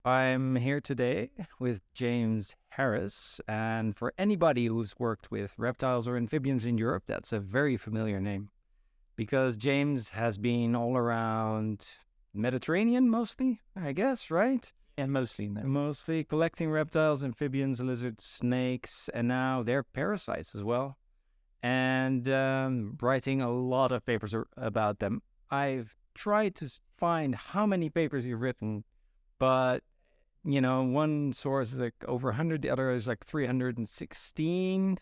I'm here today with James Harris, and for anybody who's worked with reptiles or amphibians in Europe, that's a very familiar name because James has been all around Mediterranean mostly, I guess, right? Yeah, mostly no. Mostly collecting reptiles, amphibians, lizards, snakes, and now they're parasites as well, and writing a lot of papers about them. I've tried to find how many papers you've written, but one source is like over 100, the other is like 316.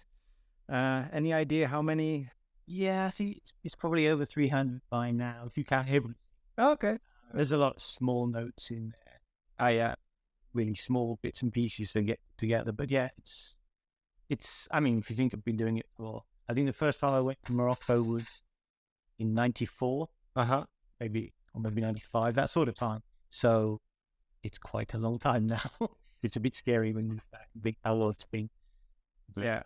Any idea how many? Yeah, I think it's probably over 300 by now, if you count everything. Okay. There's a lot of small notes in there. Yeah. Really small bits and pieces to get together. But yeah, I mean, if you think I've been doing it I think the first time I went to Morocco was in 94. Maybe 95, that sort of time. So it's quite a long time now. It's a bit scary when you look back and think how long it's been. Yeah.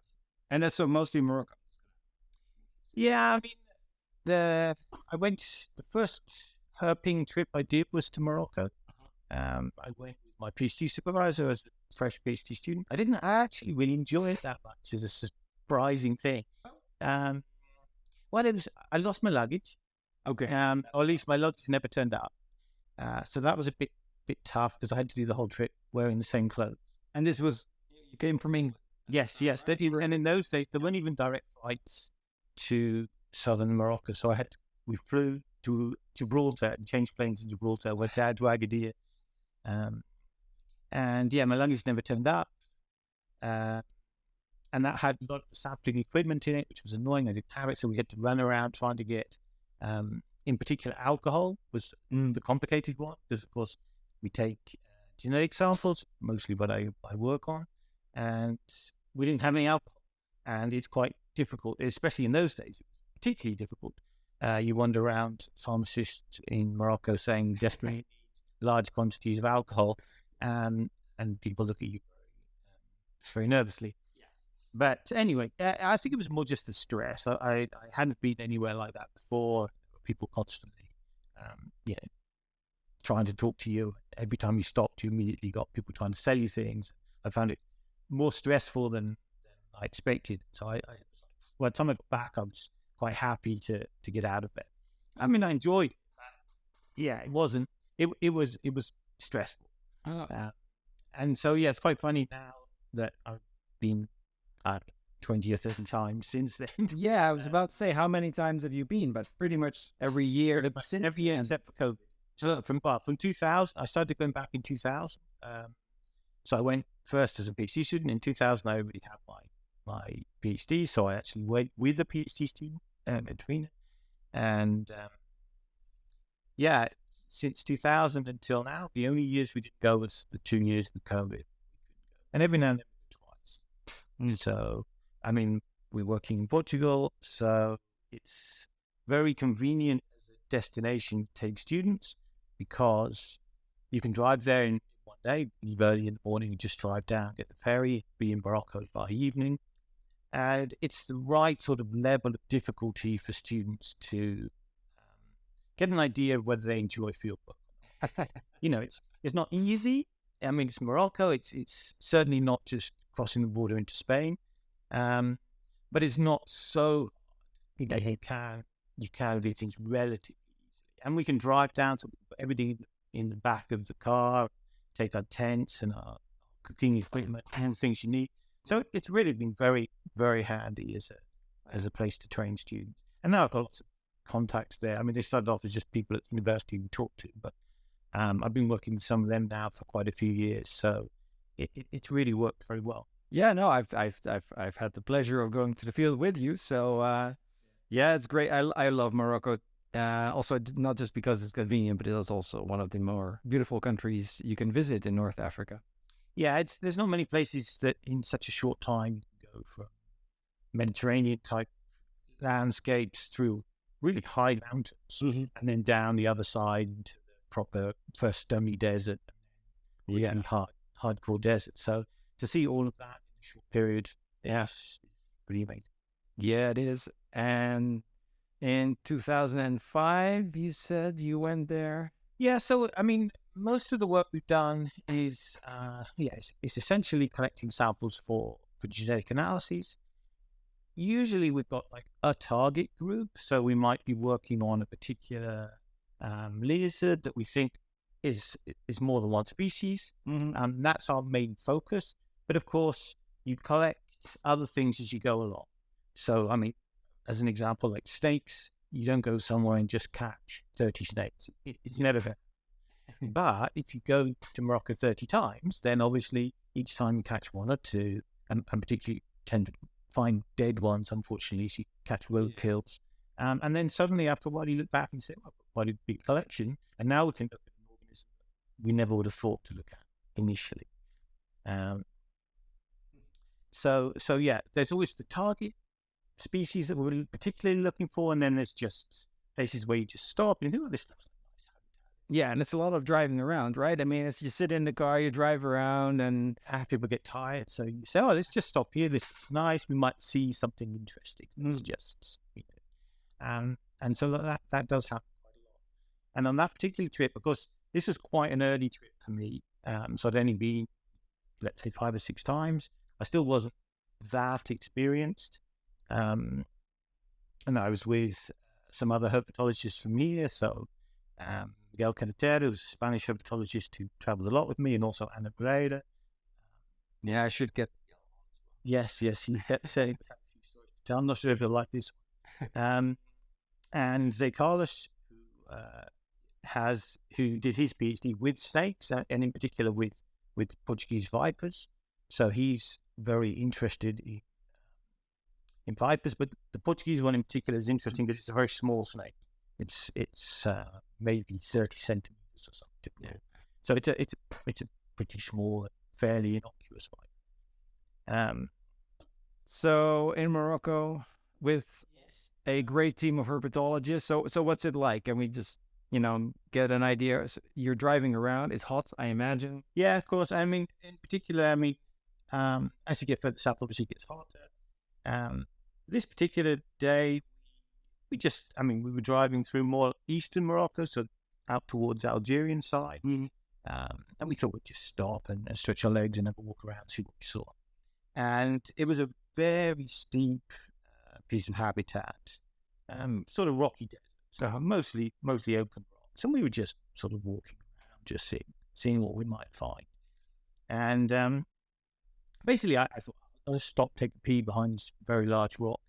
And that's so mostly Morocco. Yeah, I mean, the first herping trip I did was to Morocco. I went with my PhD supervisor as a fresh PhD student. I didn't actually really enjoy it that much as a surprising thing. I lost my luggage. Okay. Or at least my luggage never turned up. So that was a bit tough because I had to do the whole trip wearing the same clothes. And you came from England? Yes. And in those days, there weren't even direct flights to southern Morocco. So we flew to Gibraltar and changed planes in Gibraltar, went down to Agadir. And yeah, my luggage never turned up. And that had a lot of sampling equipment in it, which was annoying. I didn't have it, so we had to run around trying to get, in particular, alcohol was the complicated one, because, of course, we take genetic samples, mostly what I work on, and we didn't have any alcohol. And it's quite difficult, especially in those days. It was particularly difficult. You wander around pharmacists in Morocco saying desperately need large quantities of alcohol, and people look at you very nervously. Yeah. But anyway, I think it was more just the stress. I hadn't been anywhere like that before. People constantly, trying to talk to you. Every time you stopped, you immediately got people trying to sell you things. I found it more stressful than I expected. So by the time I got back, I was quite happy to get out of it. I mean, I enjoyed it. Yeah, it wasn't. It was stressful. And so yeah, it's quite funny now that I've been 20 or 30 times since then. Yeah, I was about to say, how many times have you been? But pretty much every year since every year except for COVID. So from 2000, I started going back in 2000. So I went first as a PhD student. In 2000, I already had my PhD, so I actually went with a PhD student between it. And yeah, since 2000 until now, the only years we didn't go was the 2 years with COVID. And every now and then twice. So, I mean, we're working in Portugal, so it's very convenient as a destination to take students because you can drive there in one day, leave early in the morning, just drive down, get the ferry, be in Morocco by evening. And it's the right sort of level of difficulty for students to get an idea of whether they enjoy field work. It's not easy. I mean, it's Morocco. It's certainly not just crossing the border into Spain, but it's not so. You can do things relatively easily, and we can drive down. So we put everything in the back of the car, take our tents and our cooking equipment and things you need. So it's really been very, very handy as a place to train students. And now I've got lots of contacts there. I mean, they started off as just people at the university we talked to, but I've been working with some of them now for quite a few years. So it's really worked very well. Yeah, no, I've had the pleasure of going to the field with you. So yeah, it's great. I love Morocco. Also, not just because it's convenient, but it's also one of the more beautiful countries you can visit in North Africa. Yeah, there's not many places that in such a short time you can go from Mediterranean type landscapes through really high mountains and then down the other side into the proper first stony desert, really hardcore desert. So to see all of that in a short period, yes, pretty amazing. Yeah, it is. And in 2005, you said you went there? Yeah, so I mean, most of the work we've done is, it's essentially collecting samples for genetic analyses. Usually we've got like a target group, so we might be working on a particular lizard that we think is more than one species. That's our main focus. But of course, you collect other things as you go along. So, I mean, as an example, like snakes, you don't go somewhere and just catch 30 snakes. It's never going. But if you go to Morocco 30 times, then obviously each time you catch one or two, and particularly tend to find dead ones, unfortunately, so you catch roadkills. And then suddenly after a while you look back and say, well, quite a big collection. And now we can look at an organism we never would have thought to look at initially. So yeah, there's always the target species that we're particularly looking for, and then there's just places where you just stop and you think, oh, this looks like a nice habitat. Yeah, and it's a lot of driving around, right? I mean, it's you sit in the car, you drive around, and People get tired, so you say, oh, let's just stop here. This is nice. We might see something interesting. It's just, and so that does happen quite a lot. And on that particular trip, because this was quite an early trip for me, so I'd only been, let's say, 5 or 6 times. I still wasn't that experienced. And I was with some other herpetologists from here. So Miguel Carretero, who's a Spanish herpetologist who travels a lot with me, and also Ana Pereira. yeah, I should get. Yes, he kept saying, I'm not sure if you'll like this one. And Zé Carlos, who did his PhD with snakes, and in particular with Portuguese vipers. So he's very interested in vipers, but the Portuguese one in particular is interesting because it's a very small snake. It's maybe 30 centimeters or something. Yeah. So it's a pretty small, fairly innocuous viper. So in Morocco with a great team of herpetologists. So what's it like? Can we just get an idea? You're driving around. It's hot, I imagine. Yeah, of course. I mean, in particular, as you get further south, obviously it gets hotter. This particular day, we were driving through more eastern Morocco, so out towards the Algerian side. And we thought we'd just stop and stretch our legs and have a walk around, see what we saw. And it was a very steep piece of habitat, sort of rocky desert, so mostly open rocks. And we were just sort of walking around, just seeing what we might find. And basically, I thought, I'll just stop, take a pee behind this very large rock,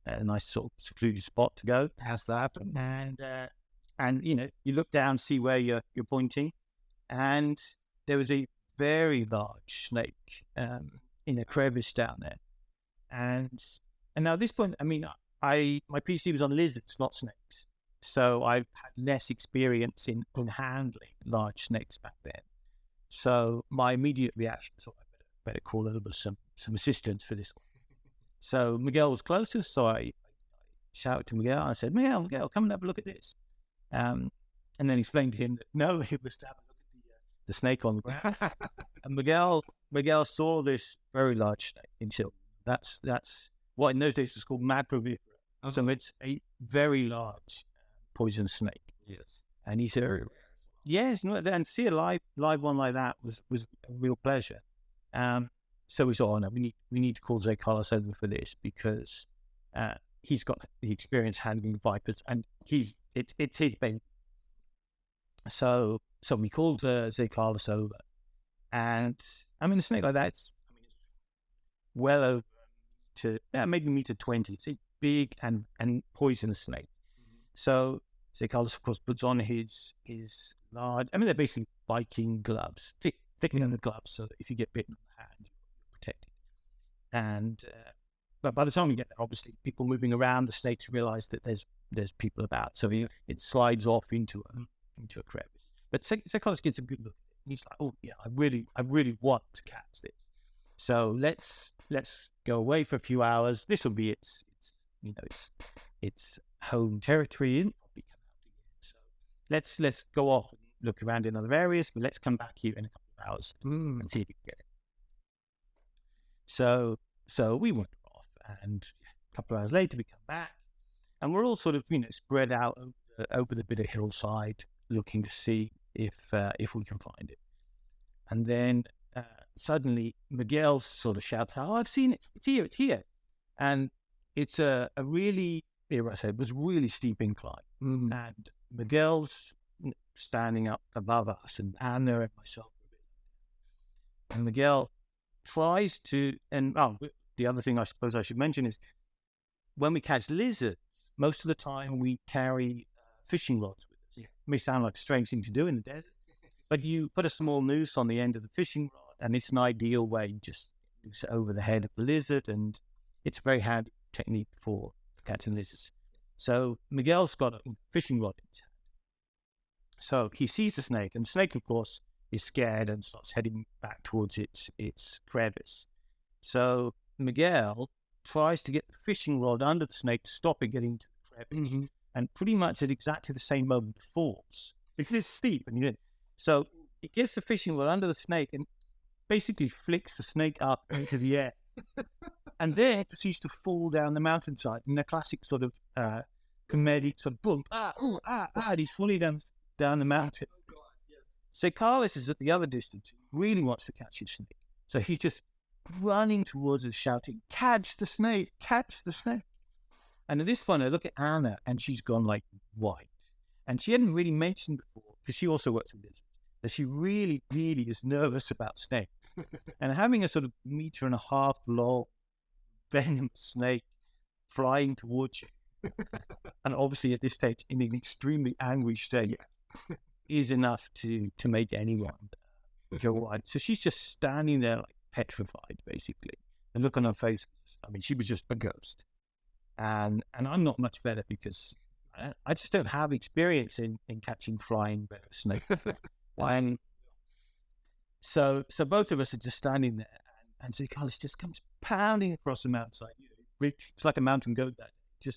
a nice sort of secluded spot to go. Has that happened? And you look down, see where you're pointing, and there was a very large snake in a crevice down there. And now at this point, my PhD was on lizards, not snakes, so I've had less experience in handling large snakes back then. So my immediate reaction was, I better call over some assistance for this one. So Miguel was closest, so I shouted to Miguel. I said, Miguel, come and have a look at this. And then explained to him that no, he was to have a look at the snake on the ground. And Miguel saw this very large snake in silver. That's what in those days was called madrevivera. Okay. So it's a very large poison snake. Yes. And he said, yes, and to see a live one like that was a real pleasure. So we thought, no, we need to call Zé Carlos over for this, because he's got the experience handling vipers, and it's his baby. So we called Zé Carlos over, and a snake like that, it's well over to maybe meter 20. It's a big and poisonous snake. Mm-hmm. So Zé Carlos, of course, puts on his large. They're basically Viking gloves, thicker than the gloves, so that if you get bitten on the hand, you're protected. And but by the time we get there, obviously people moving around, the snakes realize that there's people about, so it slides off into a crevice. But Zé Carlos gets a good look at it. And he's like, oh yeah, I really want to catch this. So let's go away for a few hours. This will be its home territory. It'll probably come out again. So let's go off and look around in other areas, but let's come back here in a couple of hours and see if we can get it. So we went off, and a couple of hours later we come back, and we're all sort of spread out over the bit of hillside, looking to see if we can find it. And then suddenly Miguel sort of shouts, "Oh, I've seen it! It's here! It's here!" And it's a really, it was really steep incline, and Miguel's standing up above us, and Anna and myself. And Miguel tries to, and the other thing I suppose I should mention is when we catch lizards, most of the time we carry fishing rods with us. Yeah. It may sound like a strange thing to do in the desert, but you put a small noose on the end of the fishing rod, and it's an ideal way. You just noose it over the head of the lizard, and it's a very handy technique for catching lizards. So Miguel's got a fishing rod in his hand. So he sees the snake, and the snake, of course, is scared and starts heading back towards its crevice. So Miguel tries to get the fishing rod under the snake to stop it getting to the crevice, and pretty much at exactly the same moment falls because it's steep. And so he gets the fishing rod under the snake and basically flicks the snake up into the air, and then it proceeds to fall down the mountainside in a classic sort of comedic sort of boom, and he's falling down the mountain. So Carlos is at the other distance. He really wants to catch his snake. So he's just running towards us, shouting, "Catch the snake! Catch the snake!" And at this point, I look at Anna, and she's gone like white. And she hadn't really mentioned before, because she also works with lizards, that she really, really is nervous about snakes. And having a sort of 1.5 meter long venomous snake flying towards you, and obviously at this stage in an extremely angry state, is enough to make anyone go white. So she's just standing there like petrified, basically. The look on her face, I mean, she was just a ghost. And I'm not much better because I just don't have experience in catching flying venomous snakes. And so both of us are just standing there, and so Carlos just comes pounding across the mountainside. It's like a mountain goat that day.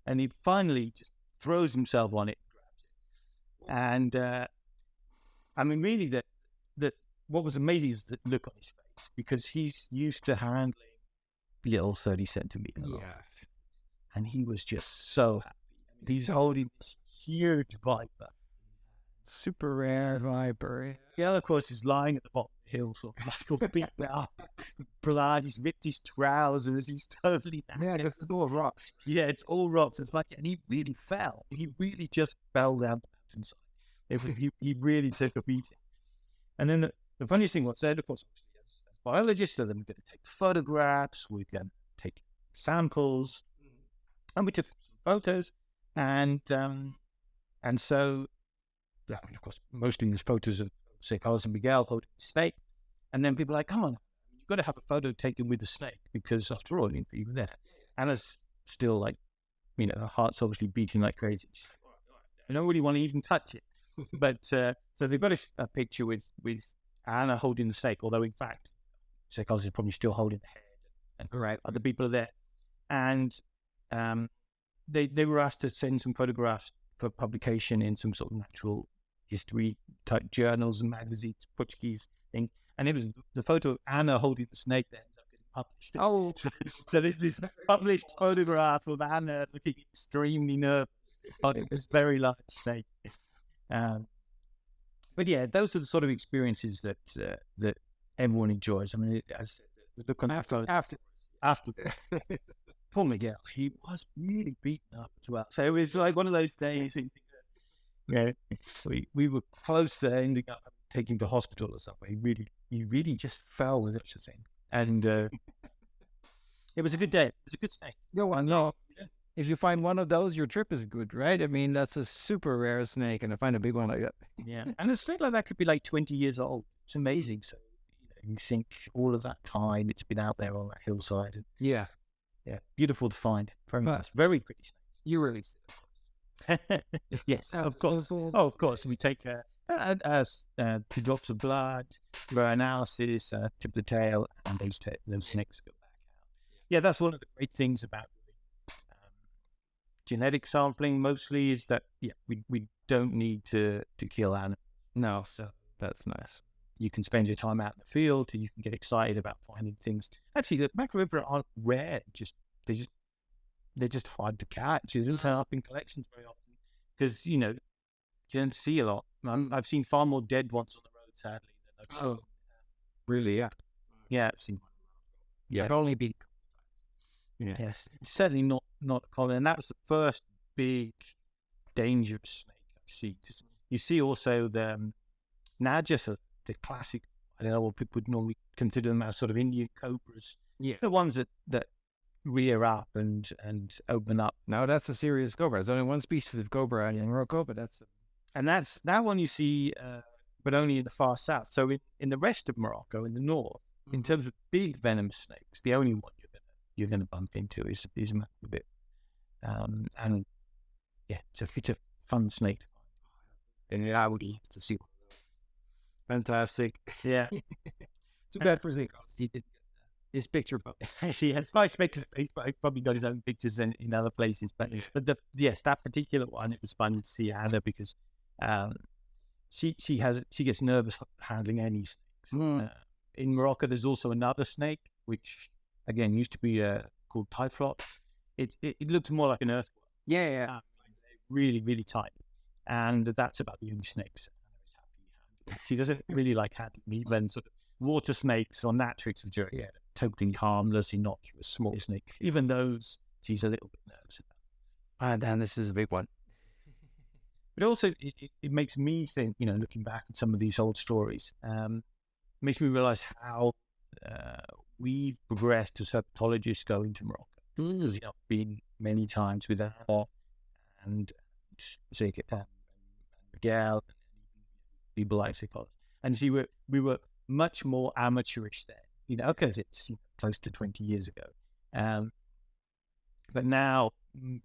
And he finally just throws himself on it. And I mean, really, that what was amazing is the look on his face, because he's used to handling little 30 centimeter. And he was just so happy. He's holding this huge viper, super rare viper. The other, of course, is lying at the bottom of the hill, sort of like all beaten up, blood. He's ripped his trousers. He's totally because it's all rocks. Yeah, it's all rocks. It's like, and he really fell. He really just fell down the mountainside. He really took a beating. And then the funniest thing was, of course, as biologists, so then we're going to take photographs. We're going to take samples, and we took some photos. And so, I mean, of course, mostly there's photos of, say, Carlos and Miguel holding the snake. And then people are like, come on, you've got to have a photo taken with the snake, because after all, you were there. Anna's still like, her heart's obviously beating like crazy. She's like, I don't really want to even touch it. But so they've got a picture with Anna holding the snake, although in fact, say, Carlos is probably still holding the head. And right, other people are there. And they were asked to send some photographs for publication in some sort of natural history type journals and magazines, Portuguese things. And it was the photo of Anna holding the snake that ends up getting published. Oh, so there's this published photograph of Anna looking extremely nervous. It was very large snake. But yeah, those are the sort of experiences that everyone enjoys. I mean, as the look on after. Poor Miguel, he was really beaten up as well. So it was like one of those days. We were close to ending up taking him to hospital or something. He really just fell with such a thing. And it was a good day. It was a good snake. No. If you find one of those, your trip is good, right? I mean, that's a super rare snake, and to find a big one like that. Yeah, and a snake like that could be like 20 years old. It's amazing. So you think all of that time it's been out there on that hillside. And yeah, beautiful to find. Very much. Very pretty snakes. You really see it. Yes, of course. Of course. We take 2 drops of blood for analysis, tip of the tail, and those snakes go back out. Yeah, that's one of the great things about genetic sampling. Mostly is that we don't need to kill animals. No, so that's nice. You can spend your time out in the field, and you can get excited about finding things. Actually, the macroviverra aren't rare. They're just hard to catch. They don't turn up in collections very often because You don't see a lot. I've seen far more dead ones on the road, sadly, than I've seen. Really? Yeah. Yeah, I've seen. Yeah. I've only been. Yeah. Yes, it's certainly not common. And that was the first big dangerous snake I've seen. 'Cause you see also the Najas, the classic. I don't know what people would normally consider them as sort of Indian cobras. Yeah. The ones that rear up and open up. Now that's a serious cobra. There's only one species of cobra in Morocco, but that's And that's that one you see, but only in the far south. So in the rest of Morocco, in the north, in terms of big venomous snakes, the only one you're gonna bump into is a bit, and yeah, it's a fun snake. And I would love to see one of those. fantastic. Yeah, Too bad for Zico. He didn't get his picture, but he has nice pictures. He's probably got his own pictures in other places, but that particular one, it was fun to see Anna because she gets nervous handling any snakes. In Morocco, there's also another snake which again used to be called typhlot. It looked more like an earthworm. yeah. Really, really tiny, and that's about the only snakes Anna is happy handling. She doesn't really like handling even sort of water snakes or natrix, which are totally harmless, innocuous, small snake. Even those, she's a little bit nervous about. And this is a big one. But also, it makes me think, looking back at some of these old stories, makes me realize how we've progressed as herpetologists going to Morocco. Because, I've been many times with Anna and Zeke and Miguel and people like Zeke. And see, we were much more amateurish then, because it's close to 20 years ago. But now,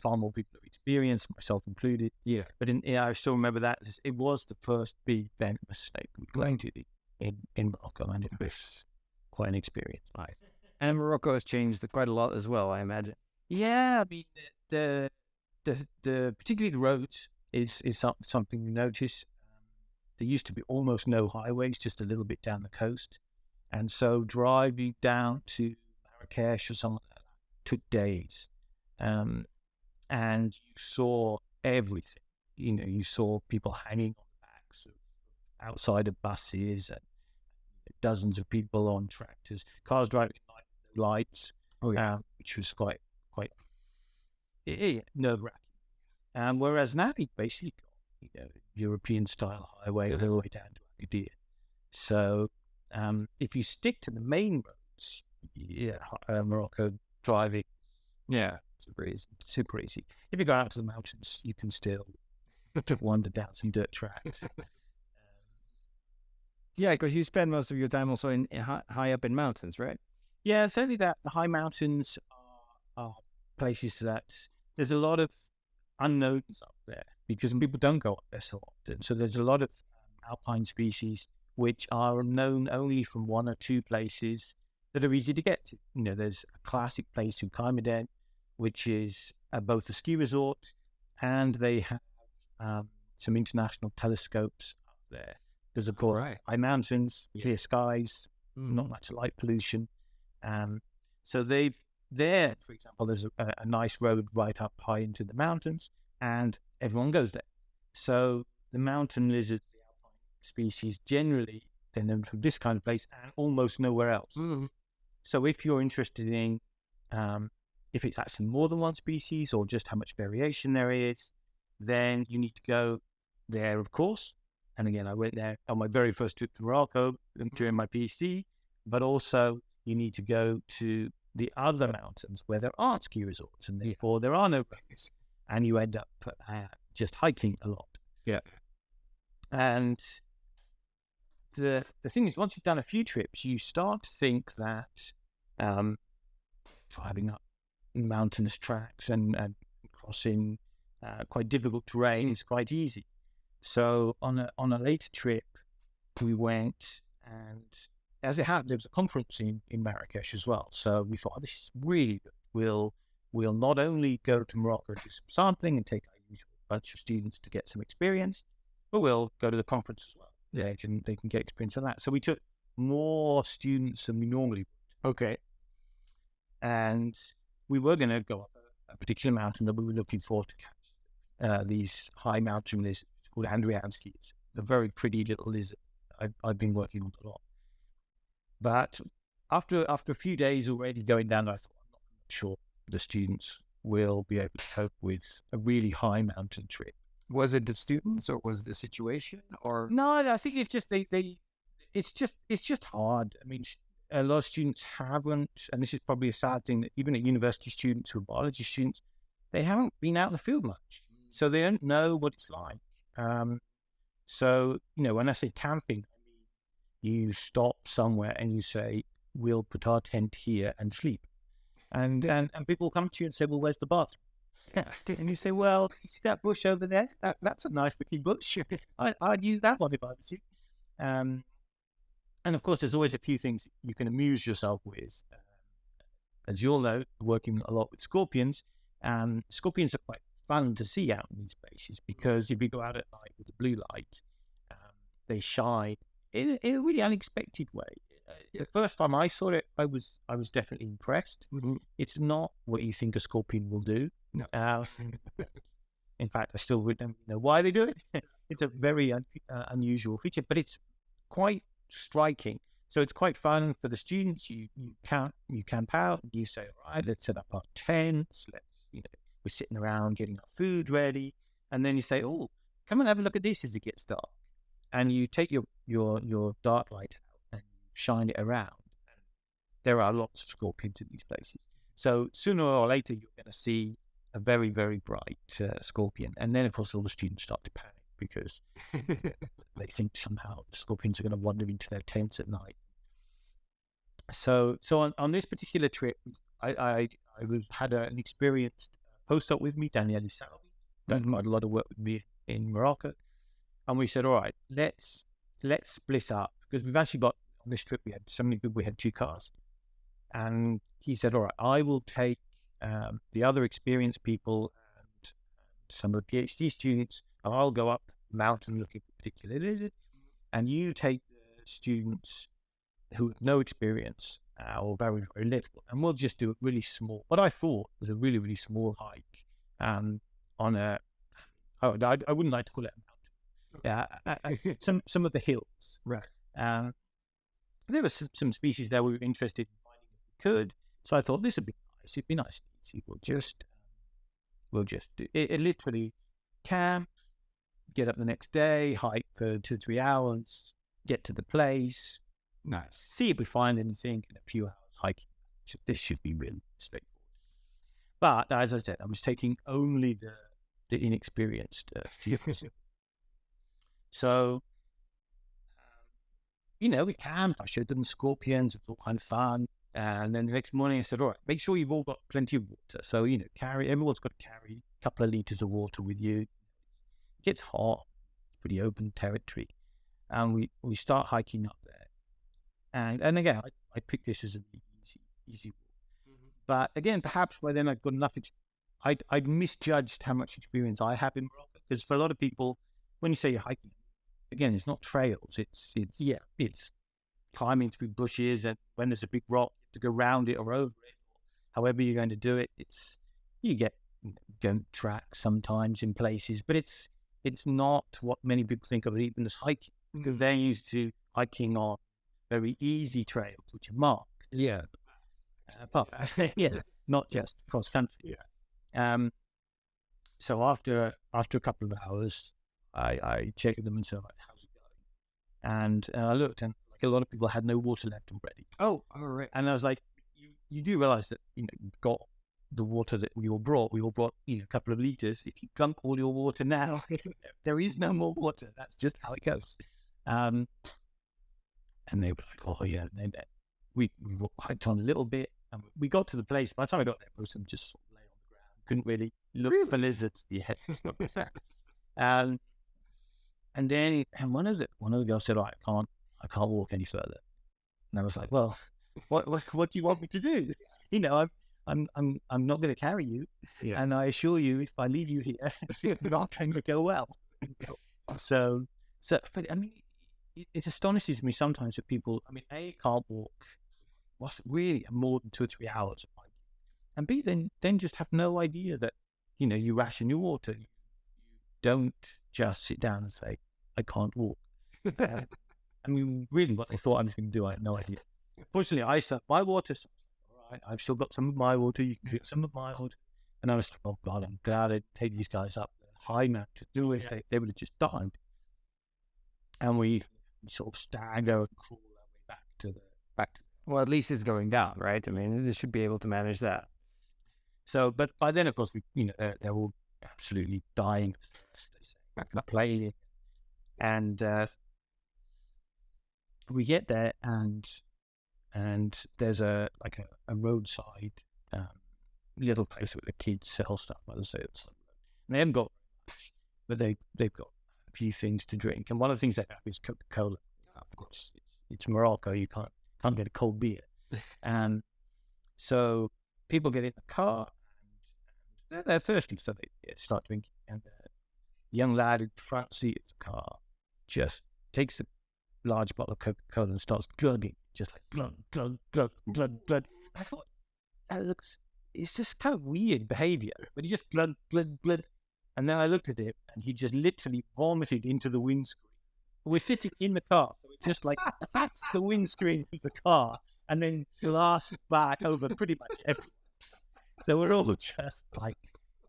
far more people have experienced, myself included. Yeah. But I still remember that it was the first big venomous snake we collected in Morocco, and it was quite an experience. Right. And Morocco has changed quite a lot as well, I imagine. Yeah, I mean the particularly the roads is something we notice. There used to be almost no highways, just a little bit down the coast, and so driving down to Marrakesh or something like that took days. And you saw everything. You saw people hanging on the backs of outside of buses and dozens of people on tractors, cars driving at night with no lights, which was quite nerve-wracking. Whereas now you basically got European-style highway all the way down to Agadir. So if you stick to the main roads, Morocco driving, super easy. If you go out to the mountains, you can still wander down some dirt tracks. Yeah, because you spend most of your time also in high up in mountains, right? Yeah, certainly that the high mountains are places that there's a lot of unknowns up there because people don't go up there so often. So there's a lot of alpine species which are known only from one or two places that are easy to get to. There's a classic place, Ukaimeden, which is both a ski resort and they have some international telescopes up there. Because, of course, high mountains, clear skies, not much light pollution. So there, for example, there's a nice road right up high into the mountains, and everyone goes there. So the mountain lizards, the alpine species, generally, they're known from this kind of place and almost nowhere else. So if you're interested in if it's actually more than one species or just how much variation there is, then you need to go there, of course. And again, I went there on my very first trip to Morocco during my PhD, but also you need to go to the other mountains where there aren't ski resorts and therefore there are no roads, and you end up just hiking a lot. Yeah. And the thing is, once you've done a few trips, you start to think that driving up mountainous tracks and crossing quite difficult terrain is quite easy. So on a later trip, we went, and as it happened, there was a conference in Marrakesh as well. So we thought, this is really good. We'll not only go to Morocco and do some sampling and take our usual bunch of students to get some experience, but we'll go to the conference as well. Yeah, they can get experience on that. So we took more students than we normally would. Okay. And we were going to go up a particular mountain that we were looking for to catch these high mountain lizards called Andriansky. It's a very pretty little lizard. I've been working on a lot. But after a few days already going down, I thought, I'm not sure the students will be able to cope with a really high mountain trip. Was it the students or was it the situation or? No, I think it's just it's just hard. I mean, a lot of students haven't, and this is probably a sad thing, that even at university students who are biology students, they haven't been out in the field much, so they don't know what it's like. So, when I say camping, I mean, you stop somewhere and you say, we'll put our tent here and sleep. And people come to you and say, well, where's the bathroom? And you say, well, you see that bush over there? That's a nice looking bush. I'd use that one if I was you. And of course, there's always a few things you can amuse yourself with. As you all know, working a lot with scorpions, scorpions are quite fun to see out in these places because if you go out at night with the blue light, they shine in a really unexpected way. The first time I saw it, I was definitely impressed. Mhm. It's not what you think a scorpion will do. No. In fact, I still don't know why they do it. It's a very unusual feature, but it's quite striking. So it's quite fun for the students. You camp out. You say, all right, let's set up our tents. We're sitting around getting our food ready, and then you say, oh, come and have a look at this as it gets dark, and you take your dark light out and shine it around. There are lots of scorpions in these places. So sooner or later, you're going to see a very, very bright scorpion. And then, of course, all the students start to panic because they think somehow the scorpions are going to wander into their tents at night. So on this particular trip, I had an experienced postdoc with me, Daniele Salvi, done quite a lot of work with me in Morocco. And we said, all right, let's split up, because we've actually got, on this trip, we had so many people, we had 2 cars. And he said, all right, I will take the other experienced people and some of the PhD students, and I'll go up the mountain looking for a particular lizard, and you take the students who have no experience or very, very little, and we'll just do a really small, what I thought was a really, really small hike on I wouldn't like to call it a mountain. Yeah, some of the hills. Right. There were some species there we were interested in finding if we could. So I thought this would be nice. It'd be nice and easy. We'll just do it. Literally camp, get up the next day, hike for 2-3 hours, get to the place, Nice. see if we find anything in a few hours hiking. This should be really straightforward. But as I said, I was taking only the inexperienced students. So, we camped. I showed them scorpions. It was all kind of fun. And then the next morning I said, all right, make sure you've all got plenty of water. So, everyone's got to carry a couple of liters of water with you. It gets hot, pretty open territory. And we start hiking up there. And again, I picked this as an easy walk. Mm-hmm. But again, perhaps by then I'd got enough I'd misjudged how much experience I have in Morocco. Because for a lot of people, when you say you're hiking, again, it's not trails. It's climbing through bushes, and when there's a big rock, you have to go round it or over it. However you're going to do it, you get goat tracks sometimes in places, but it's not what many people think of even as hiking, because they're used to hiking on very easy trails, which are marked. Yeah. Not just cross country. Yeah. So after a couple of hours, I checked them and said, how's it going? And I looked, and like a lot of people had no water left already. Oh, all right. And I was like, you do realize that you've got the water that we all brought. We all brought a couple of liters. If you dunk all your water now, there is no more water. That's just how it goes. And they were like, oh yeah. And then we hiked on a little bit, and we got to the place. By the time I got there, most of them just sort of lay on the ground. Couldn't really look for lizards. Yes. And then one of the girls said, I can't walk any further. And I was like, well, what do you want me to do? I'm not going to carry you. Yeah. And I assure you, if I leave you here, it's not going to go well. So, but I mean, it astonishes me sometimes that people, can't walk what's really more than 2 or 3 hours of hiking. And B, then just have no idea that, you ration your water, you don't just sit down and say, I can't walk. I mean, really what they thought I was going to do, I had no idea. Fortunately, I still have my water. So, all right, I've still got some of my water. You can get some of my water. And I was, oh God, I'm glad I take these guys up the high mountain to do it. They would have just died. And we sort of stagger and crawl our way back to. Well, at least it's going down, right? I mean, they should be able to manage that. So, but by then, of course, they're all absolutely dying of thirst, they say, complaining. And we get there, and there's a roadside little place where the kids sell stuff by the side. And they haven't got much, but they've got a few things to drink. And one of the things they have is Coca-Cola. Of course, it's Morocco. You can't get a cold beer. And so people get in the car, and they're thirsty, so they start drinking. And the young lad in the front seat of the car just takes a large bottle of Coca-Cola and starts glugging, just like glug, glug, glug, glug, glug. I thought, it's just kind of weird behavior, but he just glug, glug, glug. And then I looked at it, and he just literally vomited into the windscreen. We're sitting in the car, so it's just like, that's the windscreen of the car, and then glass back over pretty much everything. So we're all just like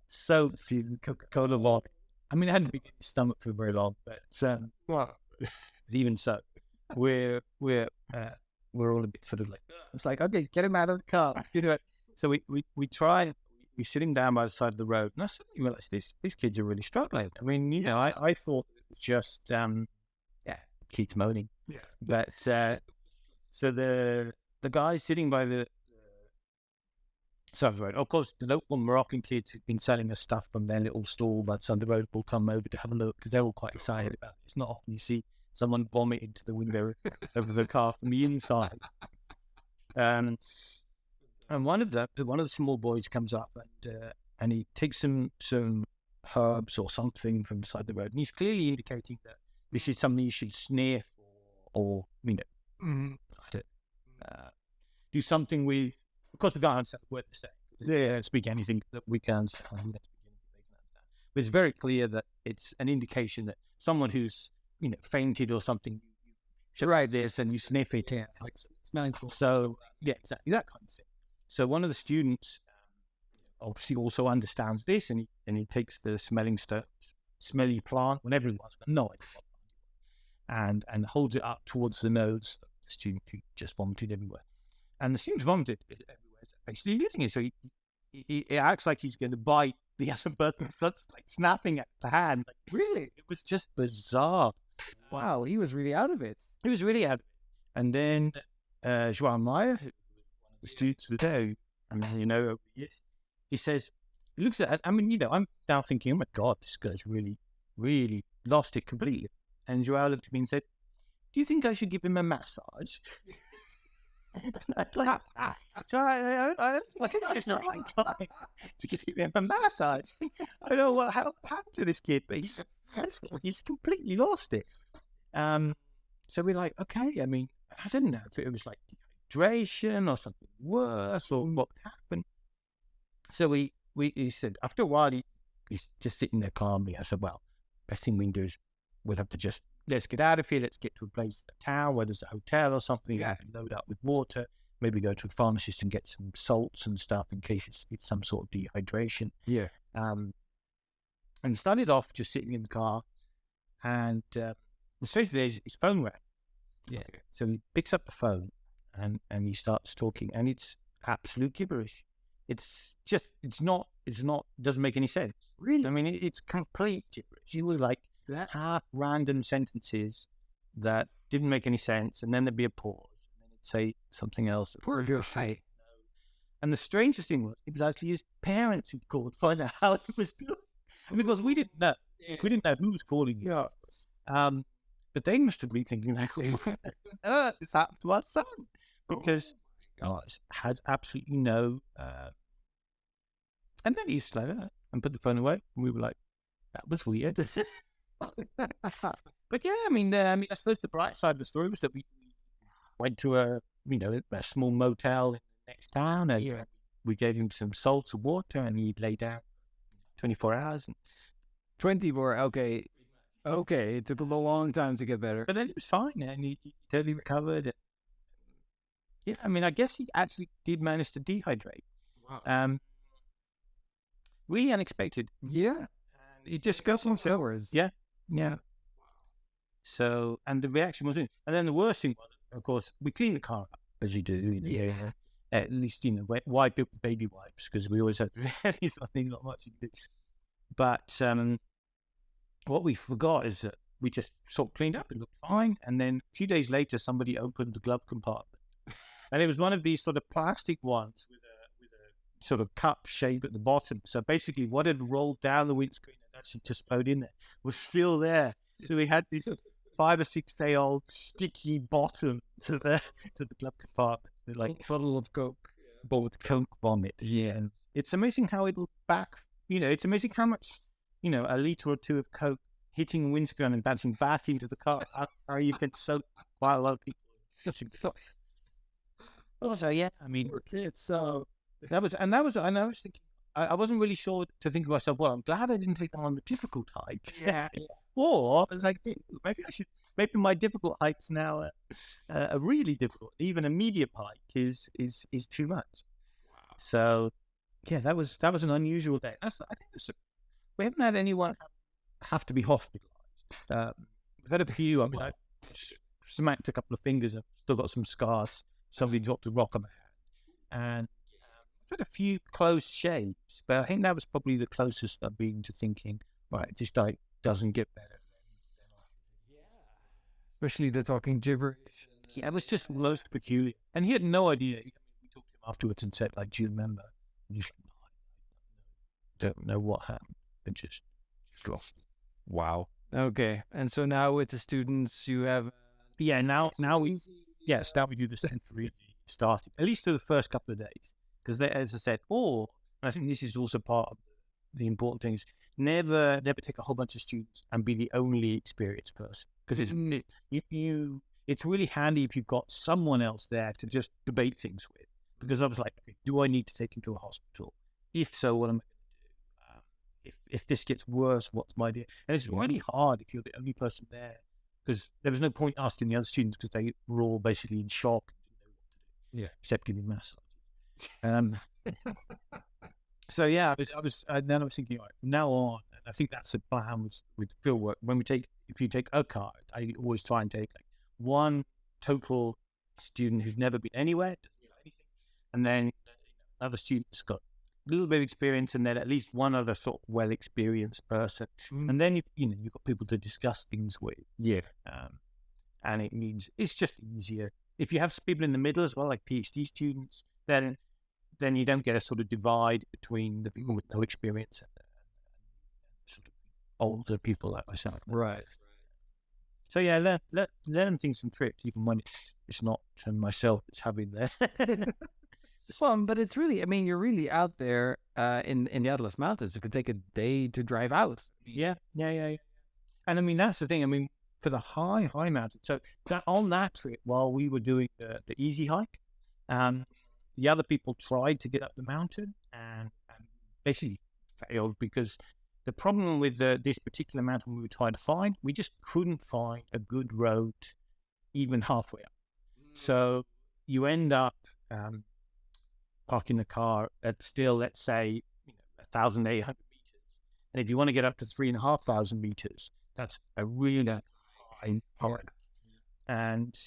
soaked in Coca-Cola water. I mean, I hadn't been in the stomach for very long, but even so, we're all a bit sort of like, it's like, okay, get him out of the car. So we try, we're sitting down by the side of the road, and I suddenly realized these kids are really struggling. I mean, I thought it was just, kids moaning. Yeah. But, so the guy sitting by the side of the road, of course, the local Moroccan kids who've been selling us stuff from their little stall by the side of the road will come over to have a look, because they're all quite excited about it. It's not often you see someone vomit into the window of the car from the inside. And one of the small boys comes up, and he takes some herbs or something from the side of the road, and he's clearly indicating that this is something you should sniff or do something with. Of course, we can't understand the word they're saying. They don't speak anything that we can understand. We don't speak anything they can understand. But it's very clear that it's an indication that someone who's fainted or something, you should write this and you sniff it, like smelling salt. So yeah, exactly that kind of thing. So one of the students obviously also understands this, and he takes the smelly plant, whatever it was, but no idea what plant it was, and holds it up towards the nose of the student who just vomited everywhere. And the student's vomited everywhere, basically using it. So he acts like he's going to bite the other person, starts like snapping at the hand. Like, really? It was just bizarre. Wow, he was really out of it. He was really out of it. And then João Maia, who was one of the students, was there. I mean, he says, he looks at it. I mean, I'm now thinking, oh my God, this guy's really, really lost it completely. And João looked at me and said, do you think I should give him a massage? I don't think this is the right time to give him a massage. I don't know what happened to this kid, but he's completely lost it. So we're like, okay, I mean, I didn't know if it was like dehydration or something worse or what happened. So he said, after a while, he's just sitting there calmly. I said, well, best thing we can do is we'll have to let's get out of here. Let's get to a place, a town where there's a hotel or something. Yeah. We can load up with water. Maybe go to a pharmacist and get some salts and stuff in case it's some sort of dehydration. Yeah. And started off just sitting in the car, and the strange thing is his phone rang. Yeah. So he picks up the phone and he starts talking, and it's absolute gibberish. Doesn't make any sense. Really? I mean, it's complete gibberish. He was like half random sentences that didn't make any sense, and then there'd be a pause, and then it'd say something else. And the strangest thing was, it was actually his parents who called to find out how he was doing, because we didn't know. We didn't know who was calling you. Yeah. But they must have been thinking, like, this happened to our son, because had absolutely no. And then he slowed and put the phone away, and we were like, that was weird. But yeah, I mean, I suppose the bright side of the story was that we went to a small motel in the next town, and we gave him some salts and water, and he lay down 24 hours, and 24. Okay. Okay. It took a long time to get better. But then it was fine, and he totally recovered. Yeah, I mean, I guess he actually did manage to dehydrate. Wow. Really unexpected. Yeah. And it just goes on Hours. Yeah, yeah. So, and the reaction was in. And then the worst thing was, of course, we cleaned the car up, as you do. Yeah. At least, wipe it with baby wipes, because we always had something, not much you can do. But what we forgot is that we just sort of cleaned up. It looked fine. And then a few days later, somebody opened the glove compartment. And it was one of these sort of plastic ones with a sort of cup shape at the bottom. So basically, what had rolled down the windscreen and actually just flowed in there was still there. So we had this 5 or 6 day old sticky bottom to the glove compartment, like Bottle of Coke. with Coke vomit. Yeah, and it's amazing how it'll back. It's amazing how much a liter or two of Coke hitting the windscreen and bouncing back into the car. How you can soak quite a lot of people. So yeah, I mean, So that was, and I was thinking, I wasn't really sure to think to myself, well, I'm glad I didn't take them on the difficult hike. yeah. Or I was like, maybe my difficult hikes now are really difficult. Even a medium hike is too much. Wow. So yeah, that was an unusual day. I think we haven't had anyone have to be hospitalized. We've had a few. I mean, I smacked a couple of fingers. I've still got some scars. Somebody dropped a rock on my hand, and I've had a few close shaves, but I think that was probably the closest I've been to thinking, right, if this diet doesn't get better. Especially the talking gibberish. Yeah, it was just most peculiar. And he had no idea. We talked to him afterwards and said, like, do you remember? And he's like, no, I don't know what happened. It just lost. Wow. Okay. And so now with the students, you have... Yeah, now we do the sensory starting, at least for the first couple of days. Because as I said, and I think this is also part of the important things, never take a whole bunch of students and be the only experienced person. Because it's really handy if you've got someone else there to just debate things with. Because I was like, okay, do I need to take him to a hospital? If so, what am I going to do? If this gets worse, what's my idea? And it's really hard if you're the only person there, because there was no point asking the other students because they were all basically in shock, Yeah. except giving massage. So yeah, I was thinking, right, from now on, and I think that's a plan with field work. If you take a card, I always try and take like one total student who's never been anywhere, doesn't know anything, and then another student's got a little bit of experience, and then at least one other sort of well-experienced person, and then you've got people to discuss things with. Yeah. And it's just easier if you have people in the middle as well, like PhD students. Then you don't get a sort of divide between the people with no experience and sort of older people like myself. Right. So yeah, learn things from trips, even when it's not myself that's having there. Well, but it's really, I mean, you're really out there in the Atlas Mountains. It could take a day to drive out. Yeah. And I mean, that's the thing. I mean, for the high mountains. So on that trip, while we were doing the easy hike, the other people tried to get up the mountain and basically failed, because the problem with this particular mountain we were trying to find, we just couldn't find a good road even halfway up. So you end up parking the car at still, let's say, 1,800 meters. And if you want to get up to 3,500 meters, that's a really high point. And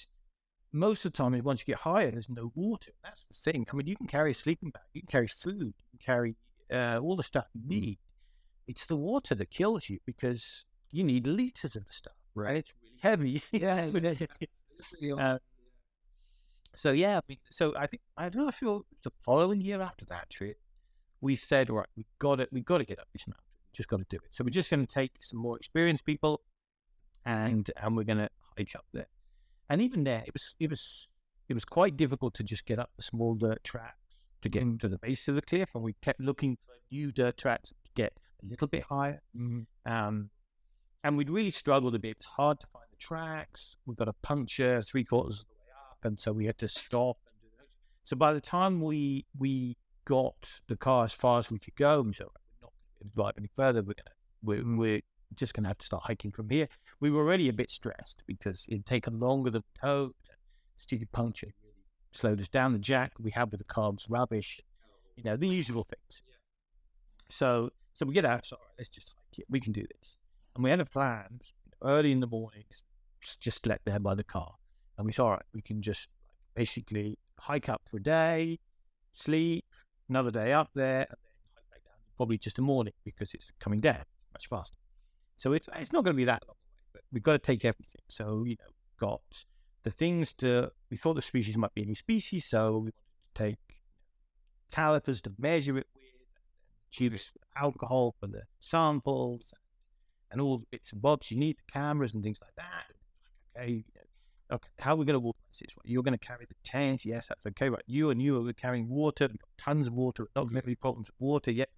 most of the time, once you get higher, there's no water. That's the thing. I mean, you can carry a sleeping bag, you can carry food, you can carry all the stuff you need. It's the water that kills you, because you need liters of the stuff. Right. And it's really heavy. So yeah, I mean, so I don't know if the following year after that trip, we said, all right, we got to get up this mountain. We just got to do it. So we're just going to take some more experienced people, and we're going to hike up there. And even there, it was quite difficult to just get up the small dirt tracks to get to the base of the cliff, and we kept looking for new dirt tracks to get a little bit higher. And we'd really struggled a bit. It was hard to find the tracks. We got a puncture 3/4 of the way up, and so we had to stop and do those. So by the time we got the car as far as we could go, we said, we're not going to drive any further. We're going to we're just going to have to start hiking from here. We were already a bit stressed because it'd taken longer than we hoped. Stupid puncture really slowed us down. The jack we had with the car was rubbish. The usual things. So we get out. So all right, let's just hike it. We can do this. And we had a plan early in the mornings, just slept there by the car. And we thought, all right, we can just basically hike up for a day, sleep, another day up there, and then hike back down. Probably just a morning because it's coming down much faster. So it's not going to be that long away, but we've got to take everything. So, got the things we thought the species might be a new species, so we wanted to take calipers to measure it with, choose alcohol for the samples, and all the bits and bobs. You need the cameras and things like that. Okay, how are we going to organize this? Right? You're going to carry the tent. Yes, that's okay. Right, you are carrying water. We've got tons of water. Not going to have any problems with water yet.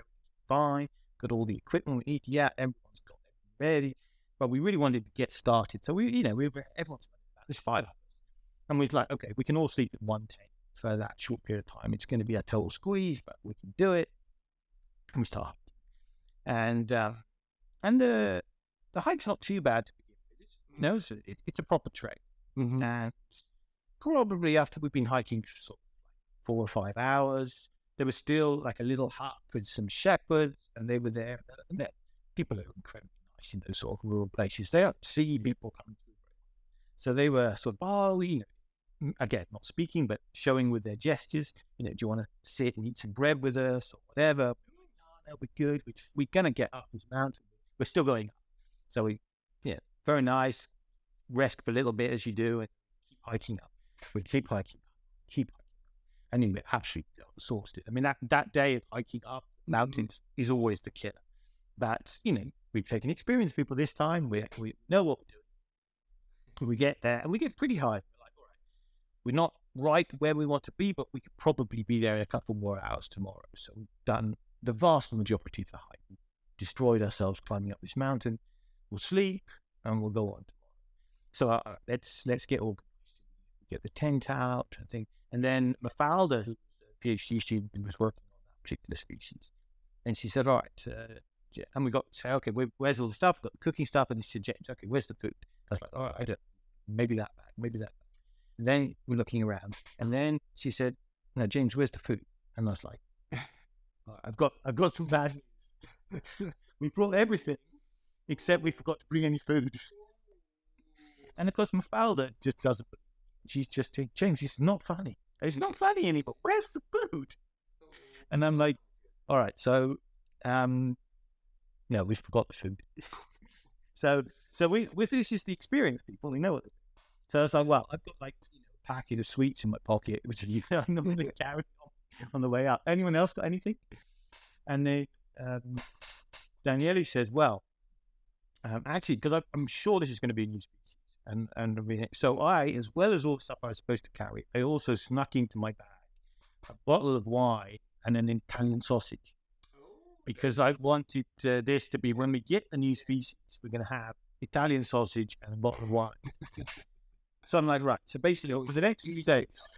Fine. Got all the equipment we need. Yeah, everyone's got everything ready. But we really wanted to get started. So everyone's about this 5 hours. And we're like, okay, we can all sleep in one tent for that short period of time. It's going to be a total squeeze, but we can do it. And we start. And the hike's not too bad to begin with. It's a proper trek. Mm-hmm. And probably after we've been hiking for sort of 4 or 5 hours, there was still like a little hut with some shepherds, and they were there. And people are incredibly nice in those sort of rural places. They don't see people coming through. So they were sort of, again, not speaking, but showing with their gestures, do you want to sit and eat some bread with us or whatever? No, we're good. We're going to get up this mountain. We're still going up. So very nice. Rest for a little bit as you do and keep hiking up. We keep hiking up. And then we're absolutely exhausted. I mean, that day of hiking up mountains is always the killer. But, we've taken experienced people this time. We know what we're doing. We get there and we get pretty high. We're like, all right, we're not right where we want to be, but we could probably be there in a couple more hours tomorrow. So we've done the vast majority of the hike. We destroyed ourselves climbing up this mountain. We'll sleep and we'll go on tomorrow. So let's get organized. Get the tent out, I think. And then Mafalda, who's a PhD student who was working on that particular species, and she said, all right, and we got to say, okay, where's all the stuff? We've got the cooking stuff. And she said, James, okay, where's the food? I was like, all right, I don't know. Maybe that bag, maybe that bag. And then we're looking around. And then she said, no, James, where's the food? And I was like, I've got some bad news. We brought everything, except we forgot to bring any food. And of course, Mafalda just doesn't. She's just saying, James, it's not funny. It's not funny anymore. Where's the food? And I'm like, all right, so, no, we forgot the food. so this is the experience, people. We know it. So I was like, well, I've got like a packet of sweets in my pocket, which I'm not going to carry on the way up. Anyone else got anything? And then Daniele says, well, actually, because I'm sure this is going to be a new species. And everything. So I, as well as all the stuff I was supposed to carry, I also snuck into my bag a bottle of wine and an Italian sausage. Because I wanted this to be, when we get the new species, we're going to have Italian sausage and a bottle of wine. So I'm like, right. So basically, for the next 6,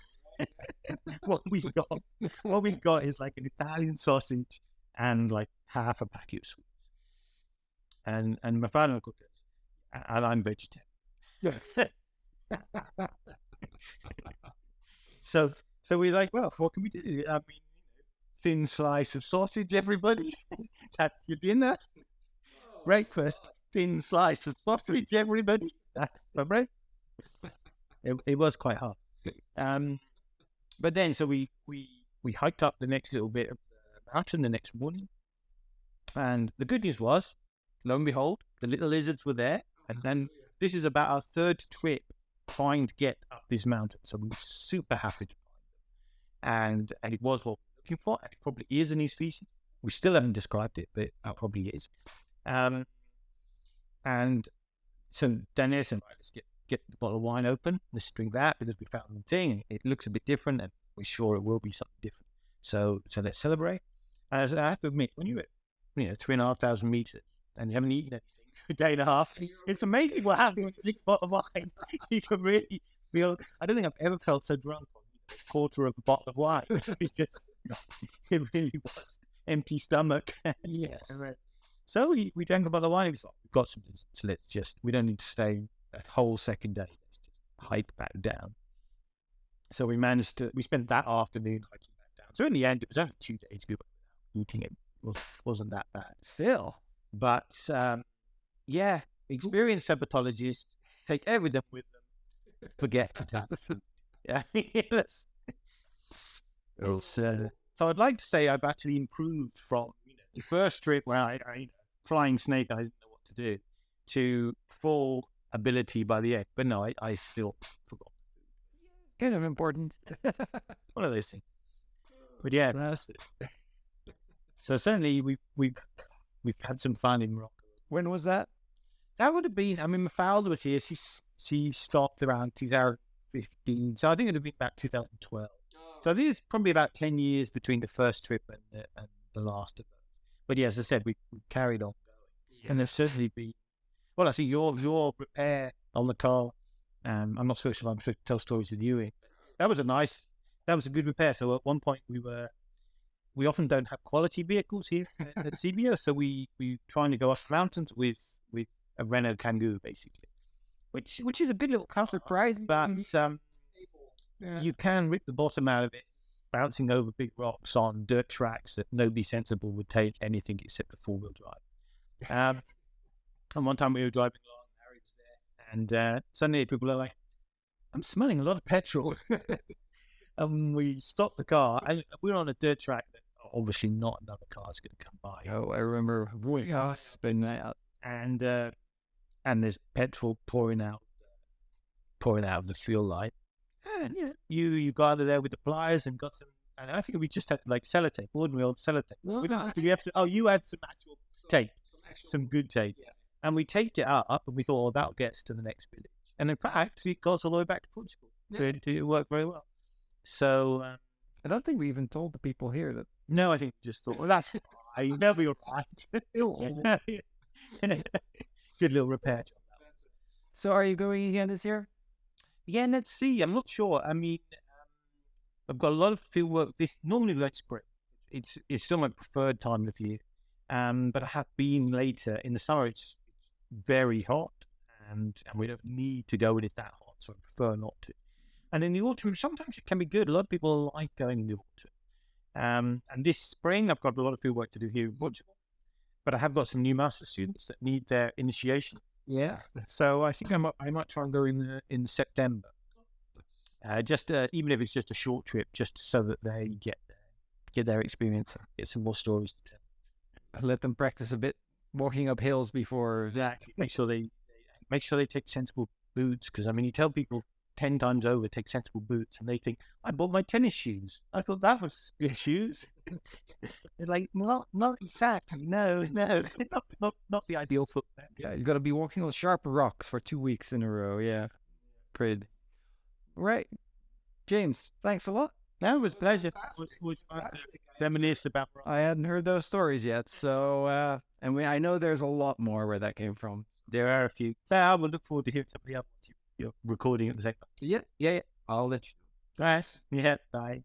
what we've got is like an Italian sausage and like half a packet of sweets. And my father cooked it, and I'm vegetarian. So we're like, well, what can we do? I mean, thin slice of sausage, everybody. That's your dinner. Breakfast, thin slice of sausage, everybody. That's for breakfast. It was quite hard. But then, so we hiked up the next little bit of the mountain the next morning. And the good news was, lo and behold, the little lizards were there. And then this is about our 3rd trip trying to get up this mountain. So we were super happy to find them. And it was what we were looking for. And it probably is a new species. We still haven't described it, but it probably is. And so Daniel said, right, let's get the bottle of wine open. Let's drink that because we found the thing. It looks a bit different and we're sure it will be something different. So let's celebrate. And I have to admit, when you're at 3,500 meters and you haven't eaten anything for a day and a half, it's amazing what happens when you drink a bottle of wine. You can really feel, I don't think I've ever felt so drunk on a quarter of a bottle of wine because it really was empty stomach. Yes. So we drank a bottle of wine. It was like, we've got some lizards, so let's just, we don't need to stay that whole second day. Let's just hike back down. So we spent that afternoon hiking back down. So in the end, it was only 2 days we were eating it. Wasn't that bad. Still. But yeah, experienced herpetologists take everything with them. Forget that. Yeah. Yes. So I'd like to say I've actually improved from the first trip where I flying snake, I didn't know what to do, to full ability by the end. But no, I still forgot. Kind of important. One of those things. But yeah, that's it. So certainly we've had some fun in Morocco. When was that? That would have been, I mean, my father was here. She stopped around 2015. So I think it would have been about 2012. So I think it's probably about 10 years between the first trip and the last of those. But yeah, as I said, we carried on going. Yeah. And there's certainly been, well, I see your repair on the car. I'm not sure if I'm supposed to tell stories with you. That was a good repair. So at one point we often don't have quality vehicles here at CBO. So we trying to go up mountains with a Renault Kangoo, basically, which is a good little car. Surprising. But you can rip the bottom out of it, bouncing over big rocks on dirt tracks that nobody sensible would take anything except a four-wheel drive. And one time we were driving along, Harry was there, and suddenly people are like, I'm smelling a lot of petrol. And we stopped the car, and we were on a dirt track that obviously not another car is going to come by. Oh, I remember. And there's petrol pouring out of the fuel line. And yeah, you got out there with the pliers and got some, and I think we just had like sellotape, ordinary old sellotape. You had some actual tape, some good tape. Yeah. And we taped it up and we thought, oh, that'll get us to the next village. And in fact, it got us all the way back to Portugal. Yeah. So it worked very well. So I don't think we even told the people here that. No, I think we just thought, well, that's fine. They'll be all right. Good little repair job. So are you going again this year? Yeah, let's see. I'm not sure. I mean, I've got a lot of field work. Normally late spring. It's still my preferred time of year. But I have been later in the summer. It's very hot, and we don't need to go when it's that hot, so I prefer not to. And in the autumn, sometimes it can be good. A lot of people like going in the autumn. And this spring, I've got a lot of field work to do here in Portugal. But I have got some new master students that need their initiation. Yeah. So I think I might try and go in September. Even if it's just a short trip, just so that they get their experience, get some more stories to tell. Let them practice a bit walking up hills before. Exactly. Make sure they take sensible boots, because I mean, you tell people 10 times over take sensible boots, and they think, I bought my tennis shoes. I thought that was good shoes. They're like, not exactly. No, not the ideal footwear. Yeah, you got to be walking on sharp rocks for 2 weeks in a row. Yeah, Prid. Right, James. Thanks a lot. No, it was a pleasure. It was fun to reminisce about. I hadn't heard those stories yet, so I know there's a lot more where that came from. There are a few. I will look forward to hearing some of the other ones you're recording at the same time. Yeah. I'll let you know. Nice. Yeah. Bye.